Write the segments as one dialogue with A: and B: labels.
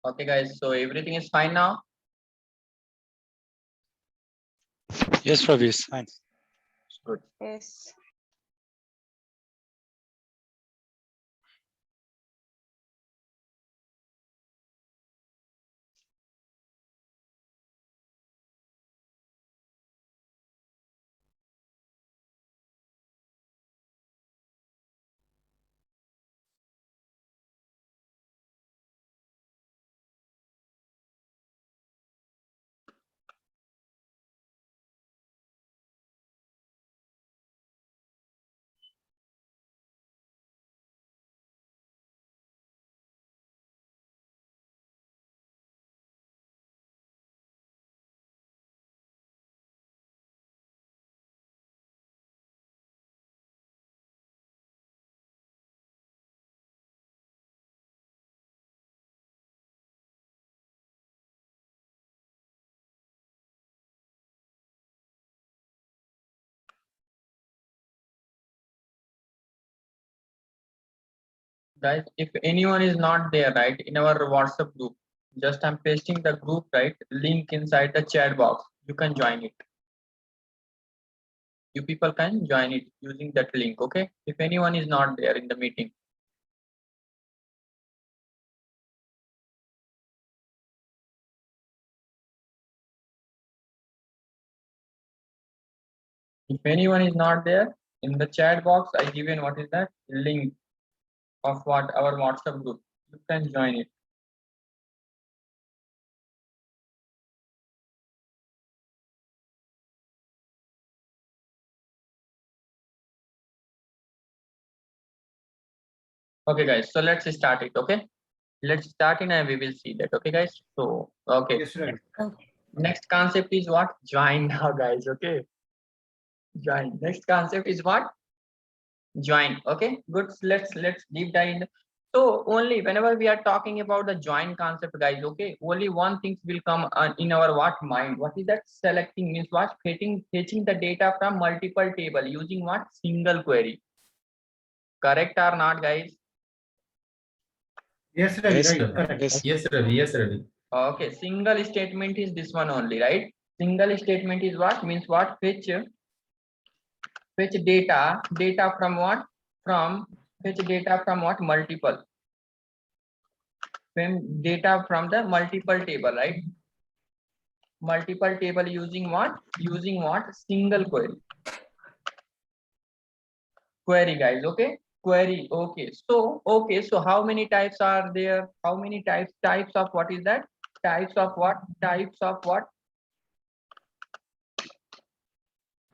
A: Okay, guys. So everything is fine now.
B: Yes, Ravi, it's fine.
A: Good.
C: Yes.
A: Guys, if anyone is not there, right, in our WhatsApp group, just I'm pasting the group, right, link inside the chat box. You can join it. You people can join it using that link. Okay. If anyone is not there in the meeting. If anyone is not there in the chat box, I given what is that link of what our WhatsApp group. You can join it. Okay, guys. So let's start it. Okay. Let's start it and we will see that. Okay, guys. So okay.
D: Yes, Ravi.
A: Next concept is what? Join now, guys. Okay. Join. Next concept is what? Join. Okay, good. Let's deep dive in. So only whenever we are talking about the join concept, guys, okay, only one thing will come in our what mind. What is that? Selecting means what? Fetching the data from multiple table using what? Single query. Correct or not, guys?
D: Yes, Ravi.
B: Yes,
D: Right. Correct.
B: yes.
E: Yes, Ravi. Yes, Ravi.
A: Okay, single statement is this one only, right? Single statement is what? Means what? Fetch data from what? Fetch data from what? Multiple. Data from the multiple table, right? Multiple table using what? Using what? Single query. Query, guys. Okay. Query. Okay. So how many types are there? How many types of what is that? Types of what? Types of what?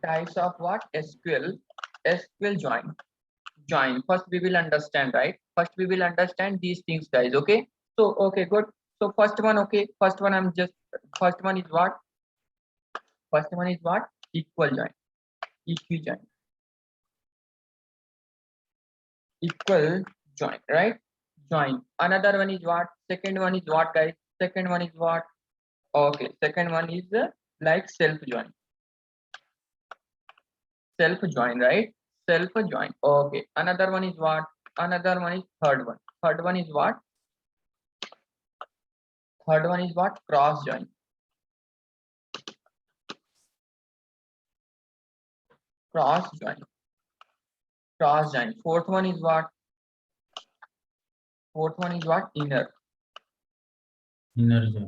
A: Types of what? SQL join. First we will understand, right? First we will understand these things, guys. Okay. So okay, good. So first one, okay. First one first one is what? First one is what? Equal join. EQ join. Equal join, right? Join. Another one is what? Second one is what, guys? Second one is what? Okay. Second one is like self join. Self join, right? Self join. Okay. Another one is what? Another one is third one. Third one is what? Third one is what? Cross join. Cross join. Cross join. Fourth one is what? Fourth one is what? Inner.
E: Inner join.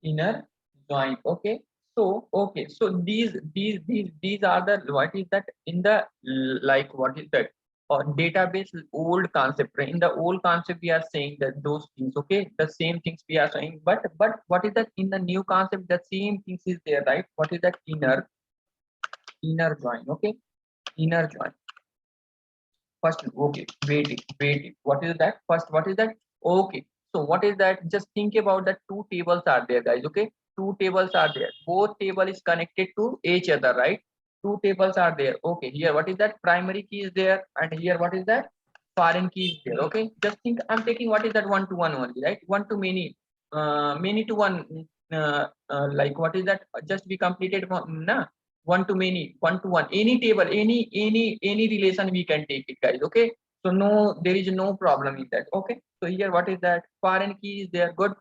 A: Inner join. Okay. So okay. So these are the what is that in the like what is that or database old concept, right? In the old concept we are saying that those things, okay, the same things we are saying, but what is that in the new concept? The same things is there, right? What is that? Inner join. Okay. Inner join. First, okay, wait it. What is that? First, what is that? Okay. So what is that? Just think about that two tables are there, guys. Okay. Two tables are there. Both table is connected to each other, right? Two tables are there. Okay. Here, what is that? Primary key is there. And here, what is that? Foreign key is there. Okay. Just think I'm taking what is that one to one only, right? One to many, many to one. Like what is that? Just we completed one. Nah, one to many, one to one, any table, any relation we can take it, guys. Okay. So no, there is no problem in that. Okay. So here what is that? Foreign key is there. Good.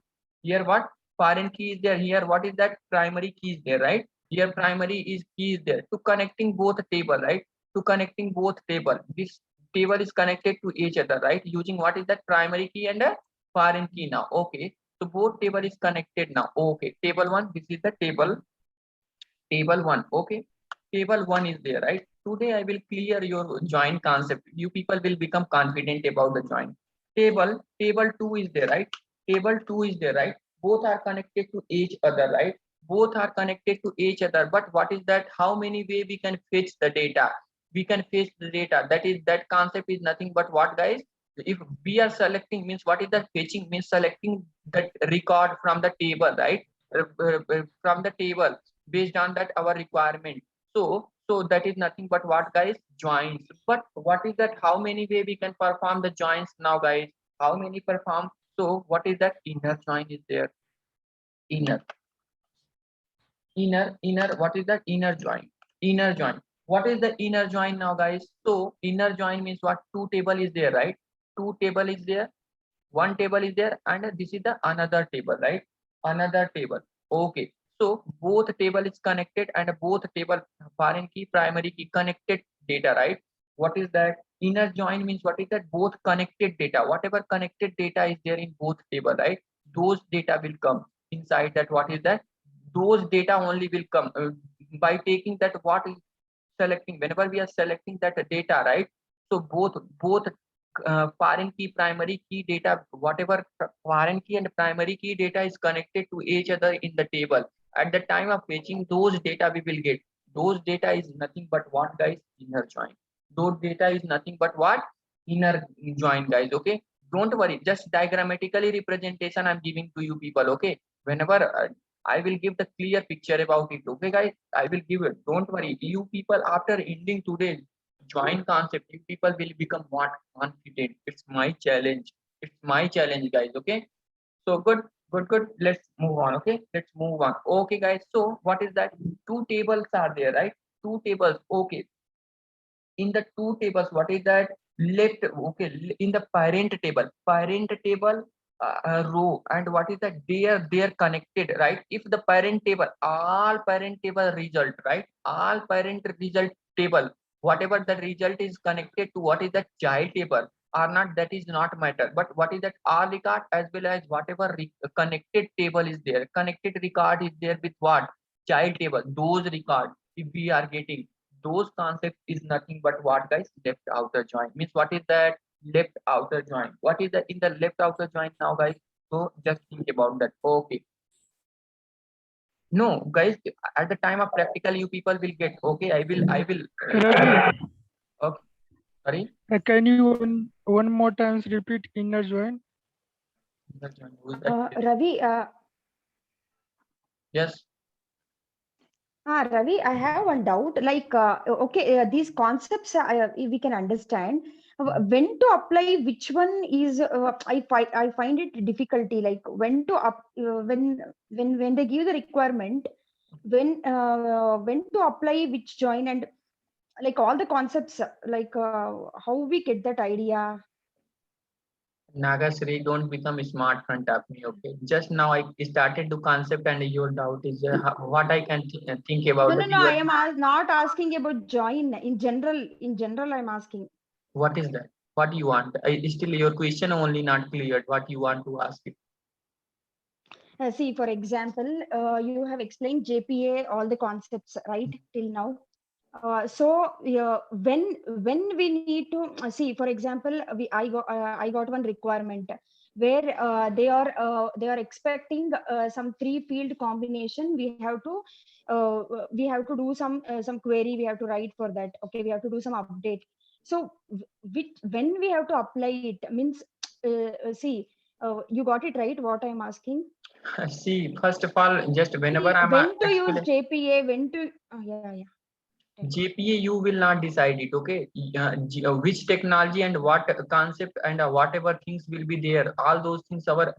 A: Here what? Foreign key is there. Here what is that? Primary key is there, right? Here primary is key is there. To connecting both table, right? To connecting both table. This table is connected to each other, right? Using what is that? Primary key and a foreign key now. Okay. So both table is connected now. Okay. Table one. This is the table. Table one. Okay. Table one is there, right? Today I will clear your join concept. You people will become confident about the join. Table two is there, right? Table two is there, right? Both are connected to each other, right? Both are connected to each other. But what is that? How many way we can fetch the data? We can fetch the data. That concept is nothing but what, guys? If we are selecting means what is that? Fetching means selecting that record from the table, right? From the table based on that our requirement. So that is nothing but what, guys? Joins. But what is that? How many way we can perform the joins now, guys? How many perform? So what is that? Inner join is there. Inner. What is that? Inner join. Inner join. What is the inner join now, guys? So inner join means what? Two table is there, right? Two table is there. One table is there, and this is the another table, right? Another table. Okay. So both table is connected, and both table foreign key, primary key connected data, right? What is that? Inner join means what is that? Both connected data. Whatever connected data is there in both table, right? Those data will come inside that. What is that? Those data only will come by taking that what is selecting. Whenever we are selecting that data, right? So both foreign key, primary key data, whatever foreign key and primary key data is connected to each other in the table. At the time of fetching, those data we will get. Those data is nothing but what, guys? Inner join. Those data is nothing but what? Inner join, guys. Okay. Don't worry. Just diagrammatically representation I'm giving to you people. Okay. Whenever I will give the clear picture about it. Okay, guys. I will give it. Don't worry. You people after ending today join concept, you people will become what? Confident. It's my challenge. It's my challenge, guys. Okay. So good. Let's move on. Okay. Let's move on. Okay, guys. So what is that? Two tables are there, right? Two tables. Okay. In the two tables, what is that? Left. Okay. In the parent table row, and what is that? They are connected, right? If the parent table, all parent table result, right? All parent result table, whatever the result is connected to what is the child table or not, that is not matter. But what is that? All record as well as whatever connected table is there, connected record is there with what? Child table. Those record, if we are getting those concepts, is nothing but what, guys? Left outer join. Means what is that? Left outer join. What is that in the left outer join now, guys? So just think about that. Okay. No, guys, at the time of practical, you people will get. Okay, I will.
C: Ravi,
A: Okay. Sorry.
C: can you one more times repeat inner join?
A: Who's that?
D: Ravi,
A: Yes.
D: Ravi, I have one doubt. Like, these concepts we can understand. When to apply which one is I find it difficulty. Like when to when they give the requirement, when to apply which join, and like all the concepts, like how we get that idea.
A: Nagasri, don't become smart front of me. Okay. Just now I started the concept, and your doubt is what I can think about.
D: No. I am not asking about join in general. In general, I'm asking.
A: What is that? What do you want? Still your question only not cleared. What you want to ask it?
D: See, for example, you have explained JPA, all the concepts, right, till now. So when we need to see, for example, I got one requirement where they are expecting some 3-field combination. We have to do some query. We have to write for that. Okay, we have to do some update. So when we have to apply it means, see, you got it right. What I'm asking.
A: See, first of all, just whenever I'm
D: when to use JPA, when to yeah.
A: JPA, you will not decide it. Okay, which technology and what concept and whatever things will be there. All those things our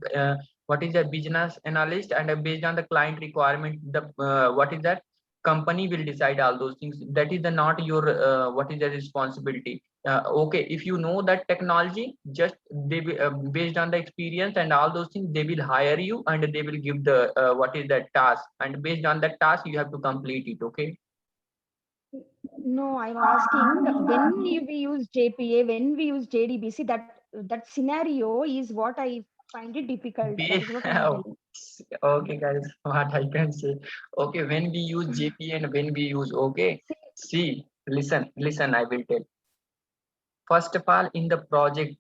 A: what is a business analyst, and based on the client requirement, the what is that? Company will decide all those things. That is the not your what is the responsibility. okay, if you know that technology, just they will, based on the experience and all those things, they will hire you and they will give the what is that task, and based on that task you have to complete it. Okay.
D: No, I'm asking when we use JPA, when we use JDBC, that scenario is what I find it difficult. That is what I'm telling.
A: Okay, guys, what I can say. Okay, when we use JPA and when we use, okay, see, listen, I will tell. First of all, in the project,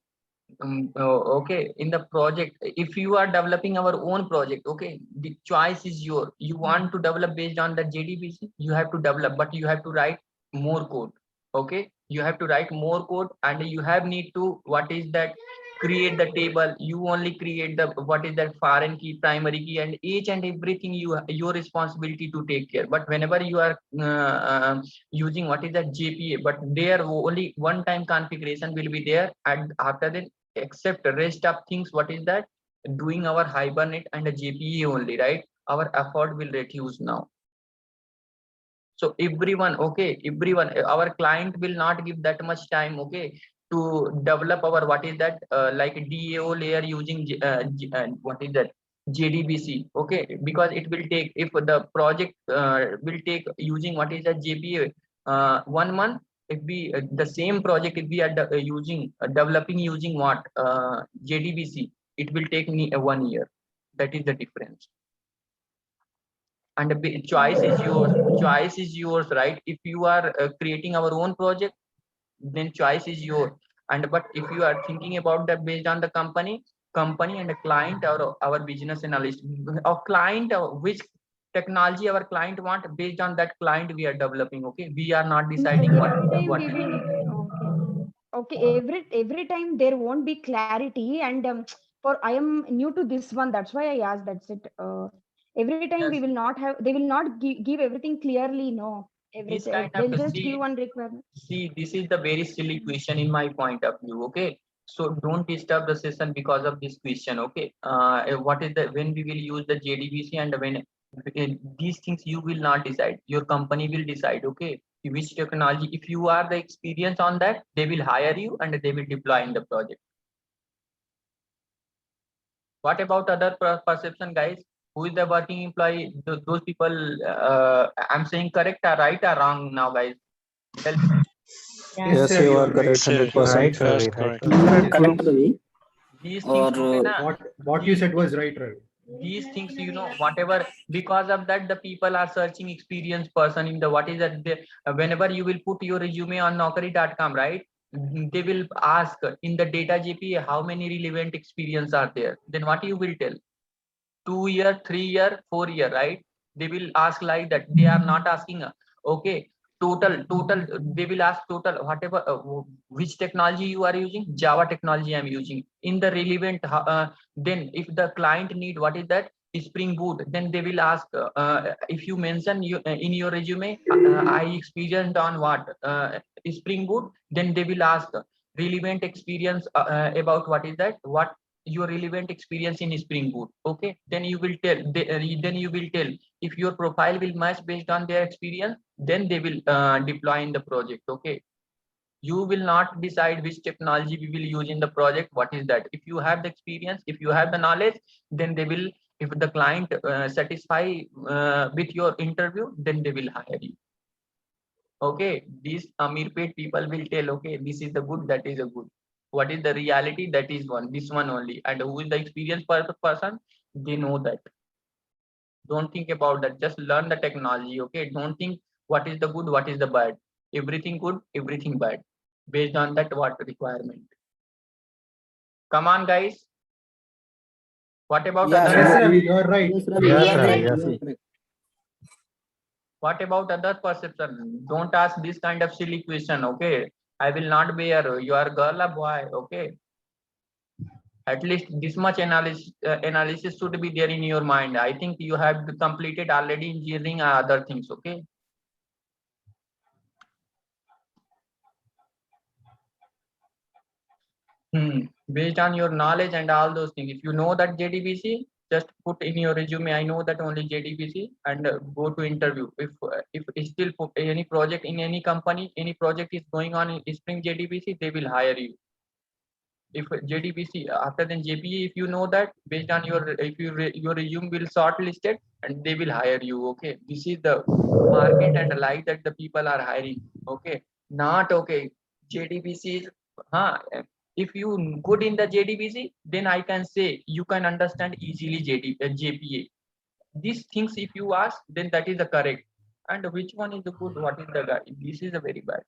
A: okay, in the project, if you are developing our own project, okay, the choice is your. You want to develop based on the JDBC, you have to develop, but you have to write more code. Okay, you have to write more code, and you have need to, what is that, create the table. You only create the, what is that, foreign key, primary key, and each and everything your responsibility to take care. But whenever you are using, what is that, JPA, but there only one time configuration will be there, and after that, except the rest of things, what is that, doing our Hibernate and the JPA only, right? Our effort will reduce now. So everyone, okay, everyone, our client will not give that much time, okay, to develop our, what is that, like DAO layer using what is that, JDBC, okay, because it will take, if the project will take using, what is that, JPA 1 month, if we the same project, if we are using developing using what, JDBC, it will take me 1 year. That is the difference. And the choice is yours. Choice is yours, right? If you are creating our own project, then choice is yours. And but if you are thinking about that based on the company and the client, or our business analyst, our client, which technology our client want, based on that client we are developing. Okay, we are not deciding
D: Every time
A: what
D: we will, okay. Okay, every time there won't be clarity, and for I am new to this one, that's why I asked. That's it. Every time we
A: Yes,
D: will not have, they will not give everything clearly. No,
A: this
D: everything
A: kind of,
D: they'll just give
A: see,
D: one requirement.
A: see, this is the very silly question in my point of view. Okay, so don't disturb the session because of this question. Okay, what is the, when we will use the JDBC, and when these things you will not decide. Your company will decide. Okay, which technology. If you are the experience on that, they will hire you and they will deploy in the project. What about other perception, guys? Who is the working employee? Those people. I'm saying correct or right or wrong now, guys? Tell me.
B: Yes,
E: sir,
B: you
E: you
B: are
E: are
B: correct,
E: right.
F: Yes,
B: 100%.
E: Right,
B: Yes,
E: Ravi, right,
B: correct.
E: Ravi.
C: Correct,
E: Yes.
C: Guru.
F: correct, Ravi.
A: These
F: Or
A: things होंगे ना,
E: What you said was right, Ravi.
A: these things, you know, whatever, because of that the people are searching experienced person in the, what is that, they, whenever you will put your resume on naukri.com, right, they will ask in the data JPA how many relevant experience are there. Then what you will tell? 2 year, 3 year, 4 year, right? They will ask like that. They are not asking okay, total, they will ask total, whatever, which technology you are using. Java technology I'm using in the relevant. Then if the client need, what is that, Spring Boot, then they will ask, if you mention you in your resume, I experienced on what, Spring Boot, then they will ask relevant experience about, what is that, what your relevant experience in Spring Boot. Okay, then you will tell, then you will tell if your profile will match based on their experience, then they will deploy in the project. Okay, you will not decide which technology we will use in the project. What is that? If you have the experience, if you have the knowledge, then they will, if the client satisfy with your interview, then they will hire you. Okay, these Amirpet people will tell, okay, this is the good, that is a good. What is the reality? That is one, this one only. And who is the experienced person? They know that. Don't think about that. Just learn the technology. Okay, don't think what is the good, what is the bad. Everything good, everything bad. Based on that, what requirement. Come on, guys. What about
F: Yes,
A: other?
E: Yes,
F: Ravi.
E: Ravi, you are right.
F: Yes, Ravi.
E: Yes,
F: Yes,
E: Ravi.
F: Ravi.
E: Yes.
F: You are correct.
A: What about other perception? Don't ask this kind of silly question. Okay, I will not bear. You are girl or boy. Okay, at least this much analysis should be there in your mind. I think you have completed already engineering or other things. Okay. Based on your knowledge and all those things, if you know that JDBC, just put in your resume, I know that only JDBC, and go to interview. If it's still any project in any company, any project is going on in Spring JDBC, they will hire you. If JDBC after then JPA, if you know that based on your, if you your resume will shortlisted and they will hire you. Okay, this is the market and the life that the people are hiring. Okay, not okay. JDBC is, if you good in the JDBC, then I can say you can understand easily JPA. These things if you ask, then that is the correct. And which one is the good? What is the guy? This is a very bad.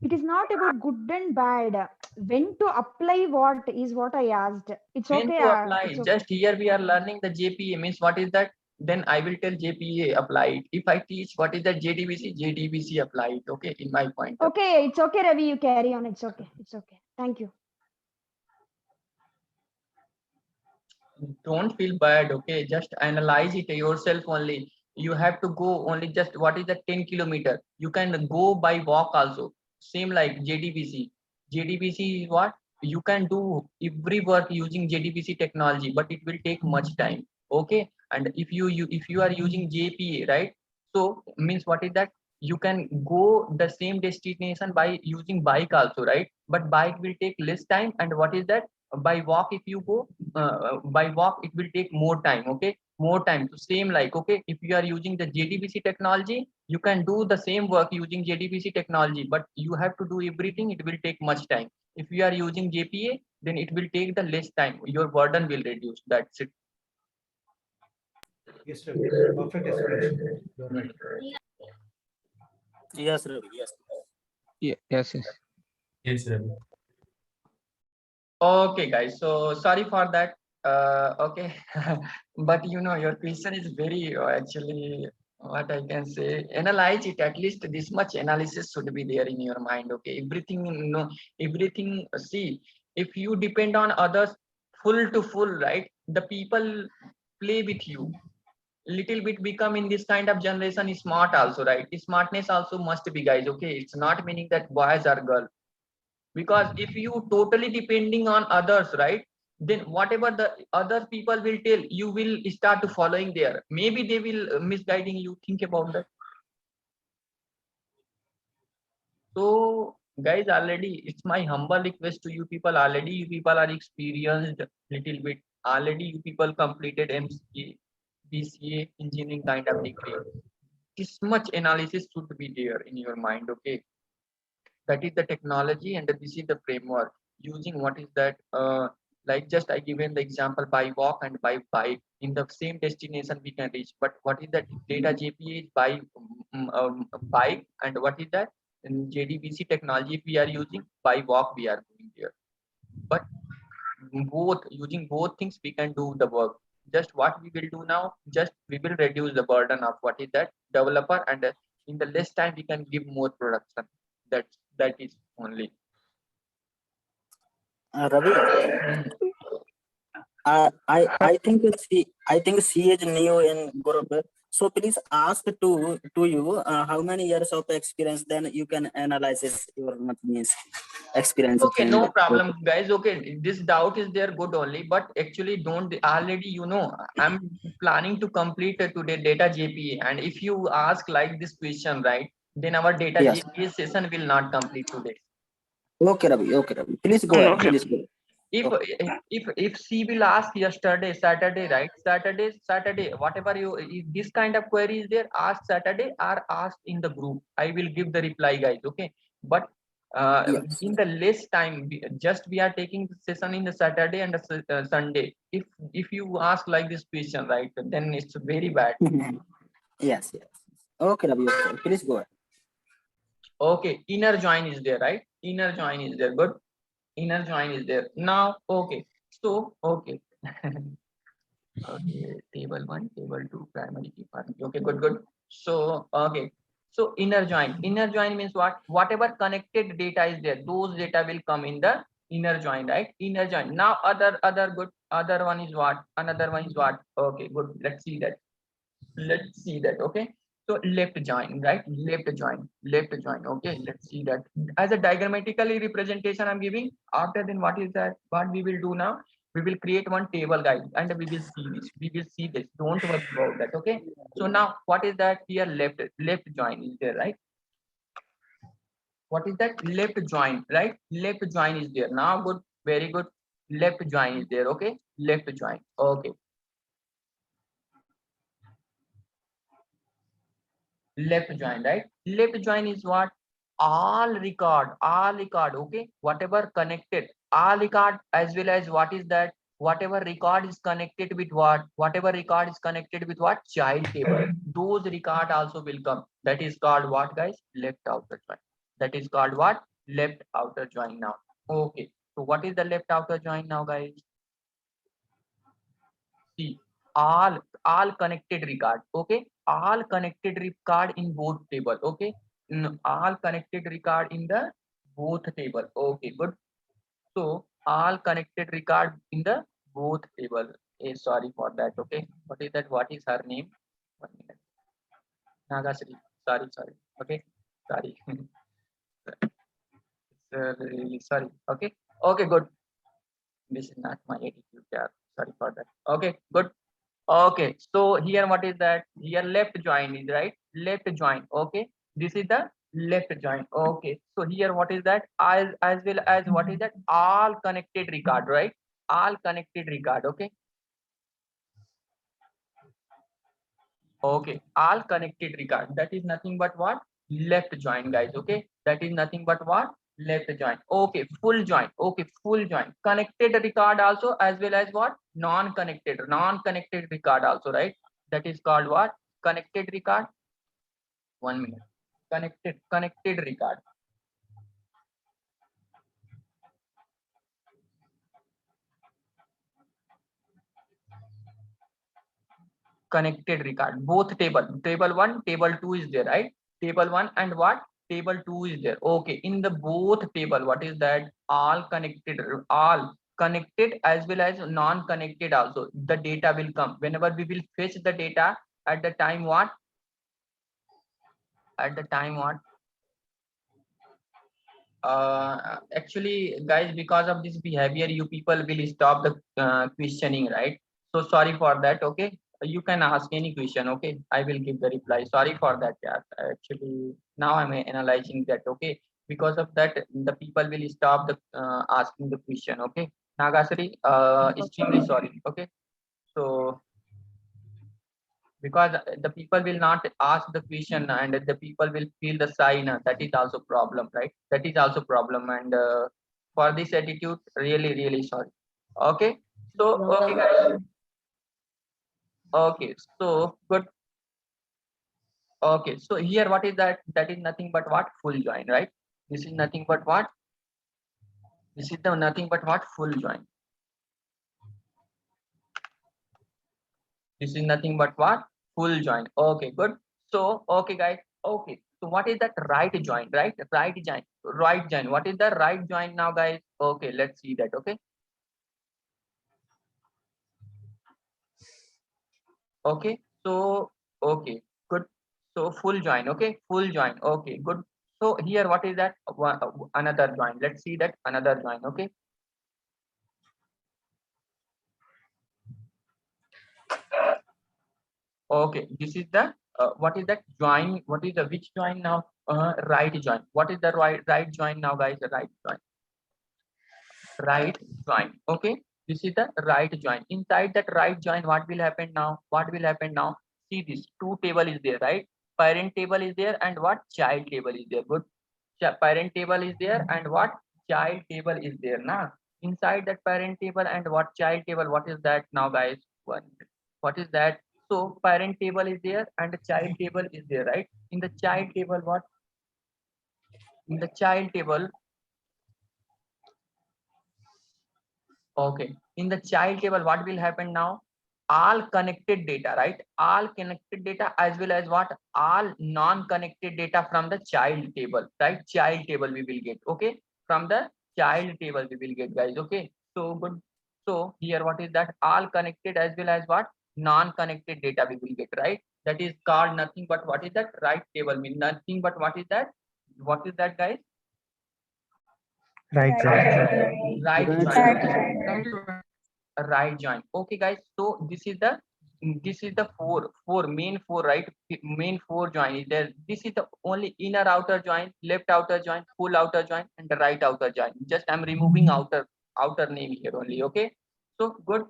D: It is not about good and bad. When to apply what is what I asked. It's
A: When
D: okay.
A: to apply,
D: It's okay.
A: just here we are learning the JPA means what is that, then I will tell JPA apply it. If I teach what is that JDBC apply it. Okay, in my point.
D: Okay, it's okay, Ravi. You carry on. It's okay. It's okay. Thank you.
A: Don't feel bad. Okay, just analyze it yourself only. You have to go only just what is the 10 kilometer. You can go by walk also. Same like JDBC. JDBC is what you can do every work using JDBC technology, but it will take much time. Okay, and if you are using JPA, right? So means what is that? You can go the same destination by using bike also, right? But bike will take less time, and what is that? By walk, if you go by walk, it will take more time. Okay, more time. So same like, okay, if you are using the JDBC technology, you can do the same work using JDBC technology, but you have to do everything, it will take much time. If you are using JPA, then it will take the less time, your burden will reduce. That's it.
E: Yes, Ravi. Perfect explanation. You're right.
F: Yes, Ravi. Yes.
C: Yes.
G: Yes, Ravi.
A: Okay guys, so sorry for that. Okay, but you know your question is very actually, what I can say, analyze it. At least this much analysis should be there in your mind. Okay, everything, you know, everything. See, if you depend on others full to full, right, the people play with you little bit, become in this kind of generation smart also, right? Smartness also must be, guys. Okay, it's not meaning that boys are girls, because if you totally depending on others, right, then whatever the other people will tell, you will start to following there. Maybe they will misguiding you. Think about that. So guys, already it's my humble request to you people, already you people are experienced little bit, already you people completed MCA, BCA, engineering kind of degree. This much analysis should be there in your mind. Okay, that is the technology, and this is the framework using what is that, like just I given the example, by walk and by bike in the same destination we can reach. But what is that data JPA is by bike, and what is that in JDBC technology, if we are using by walk, we are going there. But both, using both things, we can do the work. Just what we will do now, just we will reduce the burden of what is that developer, and in the less time we can give more production. That is only.
F: Ravi, I think C is new in group. So please ask to you how many years of experience, then you can analyze your means experience.
A: Okay, no problem, guys. Okay, this doubt is there, good only, but actually don't already, you know, I'm planning to complete today data JPA, and if you ask like this question, right, then our data JPA session will not complete today.
F: Okay, Ravi. Okay, Ravi. Please go ahead. Please go.
A: If she will ask yesterday, Saturday, right? Saturday, whatever you, if this kind of query is there, ask Saturday or ask in the group. I will give the reply, guys. Okay, but in the less time, just we are taking the session in the Saturday and the Sunday. If you ask like this question, right, then it's very bad.
F: Yes. Okay, Ravi. Okay. Please go ahead.
A: Okay, inner join is there, right? Inner join is there. Good. Inner join is there now. Okay, so okay. Okay, table 1, table 2, primary key family. Okay, good. So okay, so inner join means what? Whatever connected data is there, those data will come in the inner join, right? Inner join. Now other good, other one is what? Another one is what? Okay, good. Let's see that. Okay, so left join, right? Left join. Okay, let's see that as a diagrammatically representation I'm giving. After then, what is that? What we will do now? We will create one table, guys, and we will see this. We will see this. Don't worry about that. Okay. So now what is that here? Left join is there, right? What is that? Left join, right? Left join is there. Now good, very good. Left join is there. Okay. Left join. Okay. Left join, right? Left join is what? All record, okay, whatever connected, all record, as well as what is that? Whatever record is connected with what? Whatever record is connected with what? Child table. Those record also will come. That is called what, guys? Left outer join. That is called what? Left outer join now. Okay. So what is the left outer join now, guys? See, all connected record. Okay. All connected record in both table. Okay. All connected record in the both table. Okay, good. So all connected record in the both table. Sorry for that. Okay. What is that? What is her name? 1 minute. Nagasri. Sorry. Okay. Sorry. Really sorry. Okay. Okay, good. This is not my attitude. Yeah. Sorry for that. Okay, good. Okay, so here what is that? Here left join is right. Left join. Okay, this is the left join. Okay, so here what is that? As well as what is that? All connected record, right? All connected record. Okay. Okay, all connected record. That is nothing but what? Left join, guys. Okay, that is nothing but what? Left join. Okay, full join. Okay, full join. Connected record also, as well as what? Non-connected record also, right? That is called what? Connected record. 1 minute. Connected record. Connected record. Both table 1, table 2 is there, right? Table 1 and what? Table 2 is there. Okay, in the both table, what is that? All connected as well as non-connected also. The data will come whenever we will fetch the data at the time what? At the time what? Actually, guys, because of this behavior, you people will stop the questioning, right? So sorry for that. Okay, you can ask any question. Okay, I will give the reply. Sorry for that. Yeah, actually, now I'm analyzing that. Okay, because of that, the people will stop the asking the question. Okay, Nagasari, extremely sorry. Okay, so because the people will not ask the question and the people will feel the sign, that is also problem, right? That is also problem, and for this attitude, really sorry. Okay, so okay, guys. Okay, so good. Okay, so here what is that? That is nothing but what? Full join, right? This is nothing but what? This is the nothing but what? Full join. This is nothing but what? Full join. Okay, good. So okay, guys. Okay, so what is that? Right join, right? Right join. What is the right join now, guys? Okay, let's see that. Okay. Okay, so okay, good. So full join. Okay, full join. Okay, good. So here what is that? Another join. Let's see that another join. Okay. Okay, this is the what is that join? What is the which join now? Right join. What is the right join now, guys? Right join. Right join. Okay, this is the right join. Inside that right join, what will happen now? What will happen now? See, this two table is there, right? Parent table is there and what? Child table is there. Good. Parent table is there and what? Child table is there now. Inside that parent table and what? Child table, what is that now, guys? What is that? So parent table is there and the child table is there, right? In the child table, what? In the child table, okay. In the child table, what will happen now? All connected data, right? All connected data as well as what? All non-connected data from the child table, right? Child table we will get, okay? From the child table we will get, guys, okay? So good. So here what is that? All connected as well as what? Non-connected data we will get, right? That is called nothing but what is that? Right table means nothing but what is that? What is that, guys?
E: Right.
A: Right join. right join. Okay guys, so this is the main four, right? Main four join is there. This is the only inner outer join, left outer join, full outer join, and the right outer join. Just I'm removing outer name here only. Okay, so good.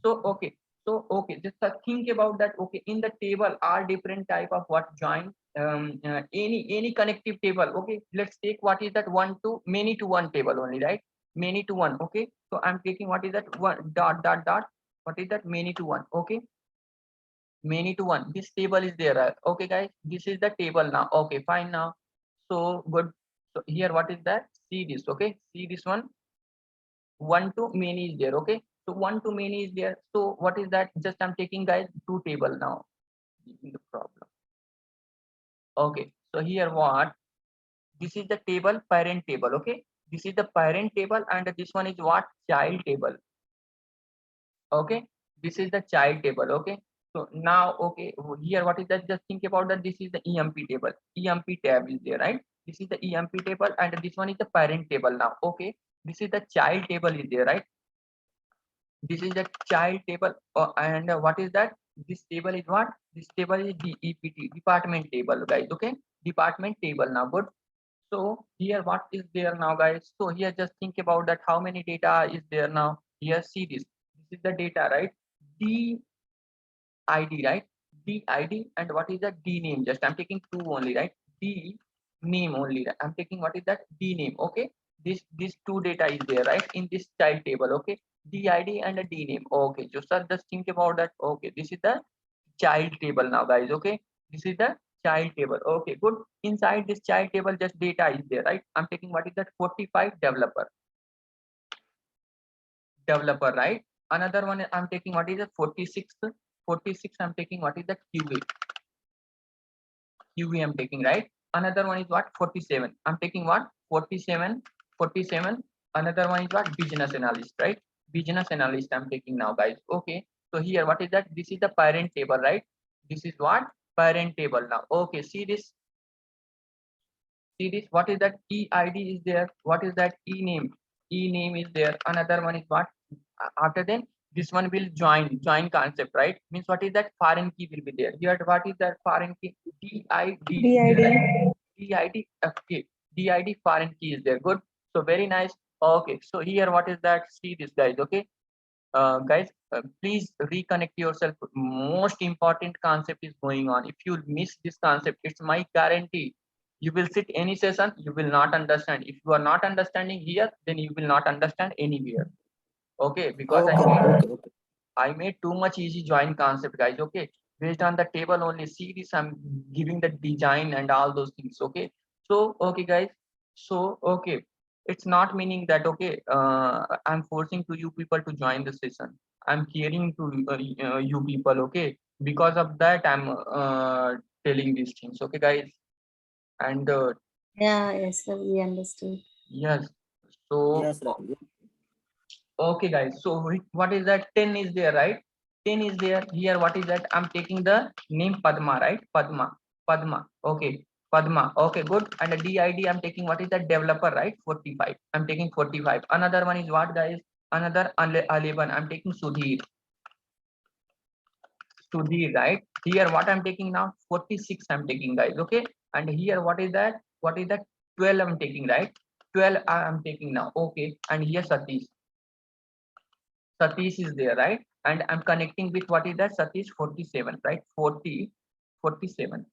A: So okay, just think about that. Okay, in the table are different type of what join. Any connective table. Okay, let's take what is that one to many to one table only, right? Many to one. Okay, so I'm taking what is that one dot dot dot. What is that many to one? Okay, many to one. This table is there. Okay guys, this is the table now. Okay, fine now. So good. So here what is that? See this. Okay, see this one. One to many is there. Okay, so one to many is there. So what is that? Just I'm taking guys two table now. The problem. Okay, so here what? This is the table, parent table. Okay, this is the parent table, and this one is what? Child table. Okay, this is the child table. Okay, so now okay, here what is that? Just think about that. This is the EMP table. EMP tab is there, right? This is the EMP table, and this one is the parent table now. Okay, this is the child table is there, right? This is the child table, and what is that? This table is what? This table is DEPT, department table, guys. Okay, department table now. Good. So here what is there now, guys? So here just think about that. How many data is there now? Here see this. This is the data, right? D ID, right? D ID, and what is the D name? Just I'm taking two only, right? D name only. I'm taking what is that? D name. Okay. This two data is there, right? In this child table. Okay. D ID and a D name. Okay. Just think about that. Okay. This is the child table now, guys. Okay. This is the child table. Okay. Good. Inside this child table, just data is there, right? I'm taking what is that? 45 developer. Developer, right? Another one I'm taking what is the 46. 46 I'm taking what is the QA. QA I'm taking, right? Another one is what? 47. I'm taking what? 47. 47. Another one is what? Business analyst, right? Business analyst I'm taking now, guys. Okay. So here what is that? This is the parent table, right? This is what? Parent table now. Okay. See this. See this. What is that? EID is there. What is that? E name. E name is there. Another one is what? After then this one will join concept, right? Means what is that? Foreign key will be there. Here what is that? Foreign key? DID. Okay. DID foreign key is there. Good. So very nice. Okay. So here what is that? See this, guys. Okay. Guys, please reconnect yourself. Most important concept is going on. If you miss this concept, it's my guarantee. You will sit any session, you will not understand. If you are not understanding here, then you will not understand anywhere. Okay, because
F: Okay.
A: I made too much easy join concept, guys. Okay, based on the table only. See this, I'm giving the design and all those things. Okay, so okay, guys. So okay, it's not meaning that okay, I'm forcing to you people to join the session. I'm caring to you people. Okay, because of that, I'm telling these things. Okay, guys, and
G: Yeah, yes, sir, we understood.
A: yes. So
F: Yes, sir.
A: okay, guys. So what is that? 10 is there, right? 10 is there. Here, what is that? I'm taking the name Padma, right? Padma. Okay. Padma. Okay, good. And the DID, I'm taking what is that? Developer, right? 45. I'm taking 45. Another one is what, guys? Another 11. I'm taking Sudhir. Sudhir, right? Here, what I'm taking now? 46 I'm taking, guys. Okay. And here, what is that? What is that? 12 I'm taking, right? 12 I'm taking now. Okay. And here, Satish. Satish is there, right? And I'm connecting with what is that? Satish 47, right? 47,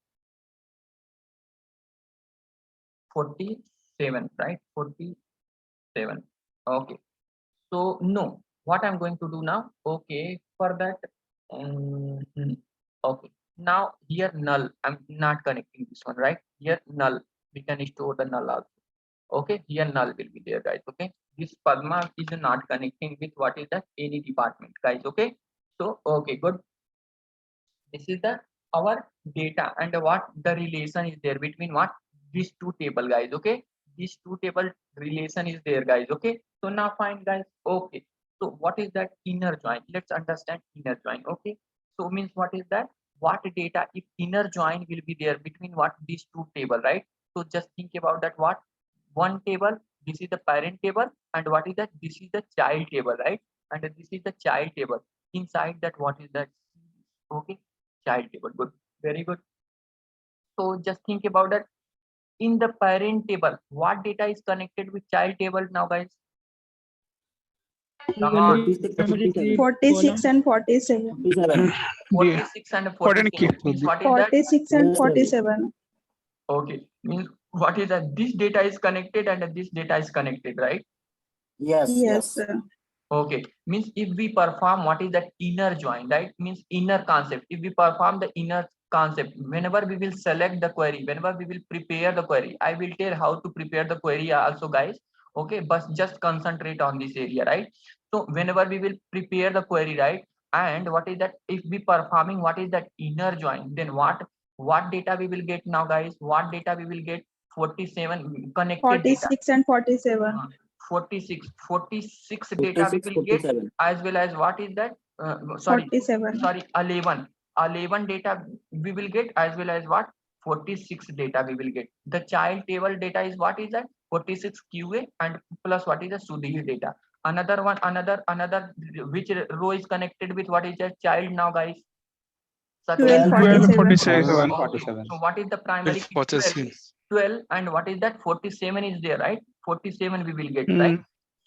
A: right? 47. Okay. So no, what I'm going to do now? Okay, for that. Okay. Now here null. I'm not connecting this one, right? Here null. We can store the null also. Okay, here null will be there, guys. Okay, this Padma is not connecting with what is that? Any department, guys. Okay, so okay, good. This is the our data, and what the relation is there between what these two table, guys. Okay, these two table relation is there, guys. Okay, so now fine, guys. Okay, so what is that inner join? Let's understand inner join. Okay, so means what is that? What data if inner join will be there between what these two table, right? So just think about that. What one table, this is the parent table, and what is that? This is the child table, right? and this is the child table. Inside that, what is that? Okay, child table. Good, very good. So just think about that. In the parent table, what data is connected with child table now, guys? Come on.
C: Memory,
F: 46,
C: memory
F: 47.
C: key,
G: 46 and 47.
F: 47.
A: 46 and 47 means what is that?
G: 46 and
F: Yes, sir.
G: 47.
A: Okay, means what is that? This data is connected and this data is connected, right?
F: Yes,
G: Yes,
F: yes.
G: sir.
A: Okay, means if we perform what is that inner join, right? Means inner concept. If we perform the inner concept, whenever we will select the query, whenever we will prepare the query, I will tell how to prepare the query also, guys. Okay, but just concentrate on this area, right? So whenever we will prepare the query, right? And what is that? If we performing what is that inner join, then what data we will get now, guys? What data we will get? 47 connected data.
G: 46 and 47.
A: 46 data we
F: 46,
A: will get,
F: 47.
A: as well as what is that? Sorry,
G: 47.
A: 11 data we will get, as well as what? 46 data we will get. The child table data is what is that? 46 QA and plus what is the Sudhir data. Another one, another which row is connected with what is the child now, guys?
G: 12,
C: 12,
G: 47.
C: 47.
A: Okay. So what is the primary key?
B: 47.
A: 12 and what is that? 47 is there, right? 47 we will get,
C: Hmm.
A: right?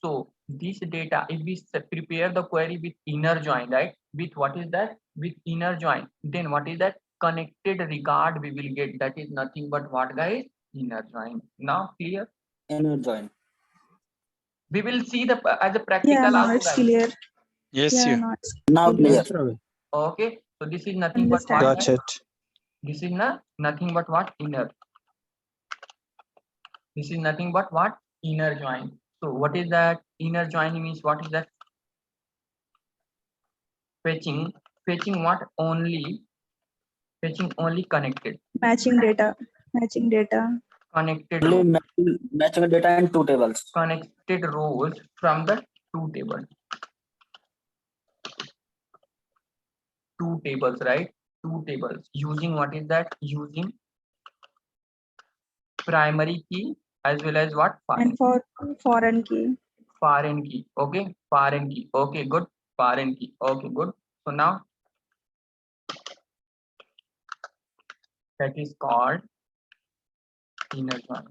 A: So this data, if we prepare the query with inner join, right? With what is that? With inner join, then what is that? Connected record we will get. That is nothing but what, guys? Inner join. Now clear?
F: Inner join.
A: We will see the as a practical
G: Yeah, now
A: also,
G: it's
A: guys.
G: clear.
B: Yes,
G: Yeah,
B: you.
G: now it's
F: Now clear.
C: Yes, Ravi.
A: Okay. So this is nothing but what,
G: Understand.
A: guys?
B: it.
A: This is nothing but what? Inner. This is nothing but what? Inner join. So what is that? Inner join means what is that? Fetching what? Fetching only connected
G: Matching data. Matching data.
A: connected
F: Only
A: rows,
F: matching data in two tables.
A: connected rows from the two tables, right? Two tables using what is that? Using primary key as well as what?
G: And for foreign key.
A: Foreign key. Okay, foreign key. Okay, good. Foreign key. Okay, good. So now that is called inner join.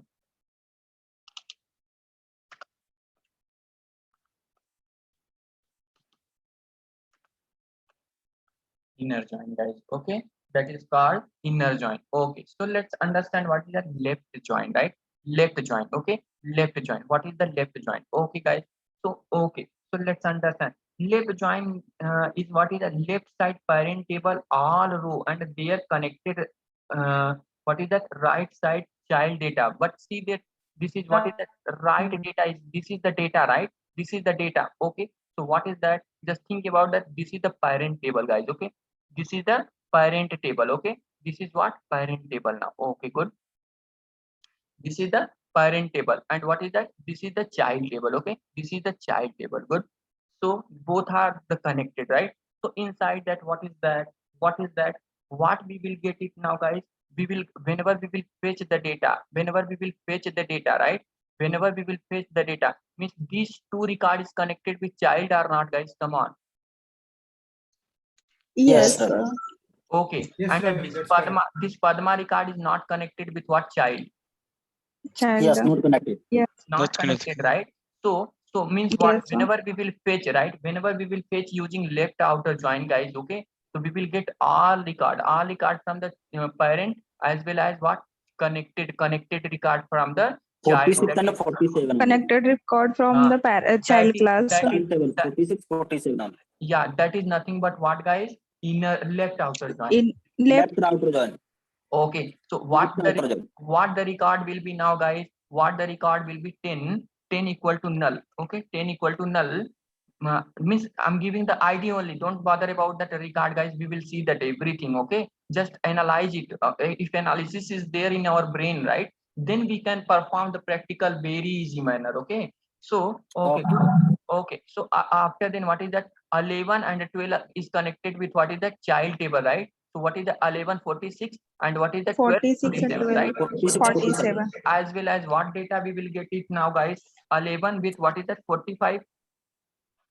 A: Inner join, guys. Okay, that is called inner join. Okay, so let's understand what is that left join, right? Left join. Okay, left join. What is the left join? Okay, guys. So okay, so let's understand. Left join is what is the left side parent table all row and they are connected. What is that right side child data? But see that this is what is that right data is. This is the data, right? This is the data. Okay. So what is that? Just think about that. This is the parent table, guys. Okay. This is the parent table. Okay. This is what? Parent table now. Okay, good. This is the parent table. And what is that? This is the child table. Okay. This is the child table. Good. So both are the connected, right? So inside that, what is that? What is that? What we will get it now, guys? We will, whenever we will fetch the data, right? Whenever we will fetch the data, means these two record is connected with child or not, guys? Come on.
G: Yes,
F: sir.
G: sir.
A: Okay.
E: Yes,
A: And
E: Ravi, that's correct.
A: this Padma record is not connected with what child?
G: Child.
F: Yes, not connected.
A: Not
B: Not
A: connected,
B: connected.
A: right? So means what?
G: Yes, sir.
A: Whenever we will fetch, right? Whenever we will fetch using left outer join, guys. Okay. So we will get all record from the parent as well as what? Connected record from the child.
F: 46 and 47.
G: Connected record from the child
A: that is-
G: class.
A: that is-
F: Table,
A: that-
F: 46, 47 only.
A: Yeah, that is nothing but what, guys? Inner left outer join.
G: In left.
F: Left outer join.
A: Okay. So what
F: Left outer join.
A: the record will be now, guys? What the record will be? 10 equal to null. Okay, 10 equal to null. Means I'm giving the ID only. Don't bother about that record, guys. We will see that everything. Okay, just analyze it. If analysis is there in our brain, right, then we can perform the practical very easy manner. Okay. So okay, good. Okay. So after then, what is that? 11 and 12 is connected with what is that child table, right? So what is the 11, 46 and what is the 12,
G: 46 and
A: 47, right?
F: 46,
G: 47.
A: As well as what data we will get it now, guys? 11 with what is that? 45.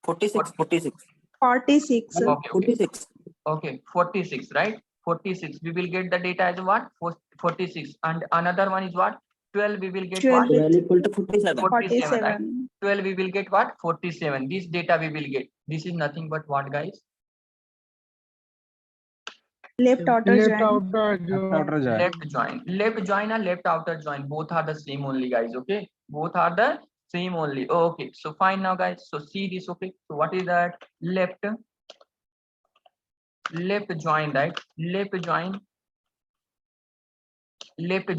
F: 46, 46.
G: 46.
A: Okay, okay.
F: 46.
A: Okay, 46, right? 46. We will get the data as what? 46. And another one is what? 12. We will get what?
G: 12.
F: 12 equal to 47.
A: 47, right?
G: 47.
A: 12. We will get what? 47. This data we will get. This is nothing but what, guys?
G: Left outer
C: Left
G: join.
C: outer join.
A: Left join. Left join and left outer join. Both are the same only, guys. Okay. Both are the same only. Okay. So fine now, guys. So see this. Okay. So what is that? Left join, right? Left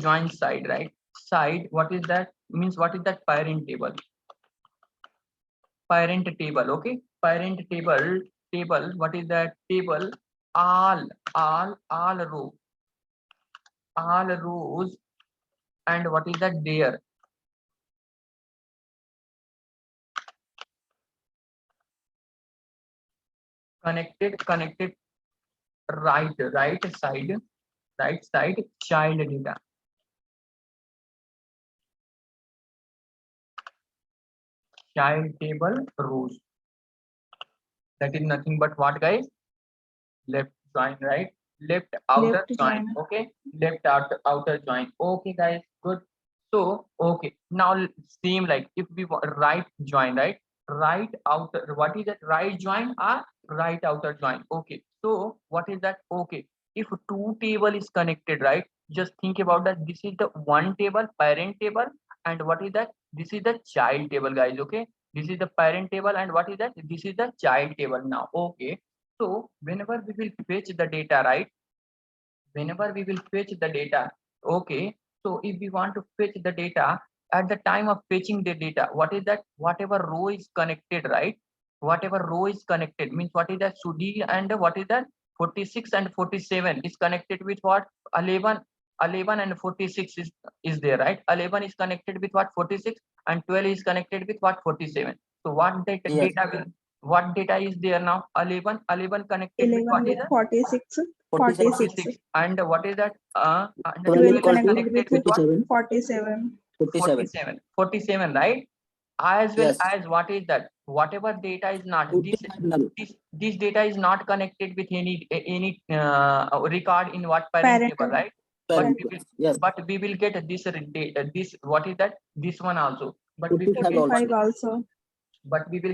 A: join side, right? Side. What is that? Means what is that? Parent table. Parent table. Okay. Parent table. Table. What is that? Table. All row. All rows. And what is that? There. Connected right side child data. Child table rows. That is nothing but what, guys? Left join, right? Left outer
G: Left
A: join.
G: join.
A: Okay. Left outer join. Okay, guys. Good. So okay. Now same like if we right join, right? Right outer. What is that? Right join or right outer join? Okay. So what is that? Okay. If two table is connected, right? Just think about that. This is the one table, parent table, and what is that? This is the child table, guys. Okay. This is the parent table, and what is that? This is the child table now. Okay. So whenever we will fetch the data, right? Whenever we will fetch the data, okay. So if we want to fetch the data, at the time of fetching the data, what is that? Whatever row is connected, right? Whatever row is connected means what is that? Sudhi and what is that? 46 and 47 is connected with what? 11 and 46 is there, right? 11 is connected with what? 46 and 12 is connected with what? 47. So what that
F: Yes.
A: data will, what data is there now? 11 connected with
G: 11
A: what is
G: with
A: that?
G: 46.
F: 46.
A: 46. And what is that? And
F: 12
G: 12
A: 12 is
F: equal to
G: connected with
A: connected with what?
F: 47.
G: 47.
A: 47, right? As well
F: Yes.
A: as what is that? Whatever data is not, this
F: 45 null.
A: this data is not connected with any record in what? Parent
G: Parent
A: table,
G: table.
A: right? But
F: Parent.
A: we will,
F: Yes.
A: but we will get this what is that? This one also. But we will
F: 45
A: get,
G: 45 also.
A: but we will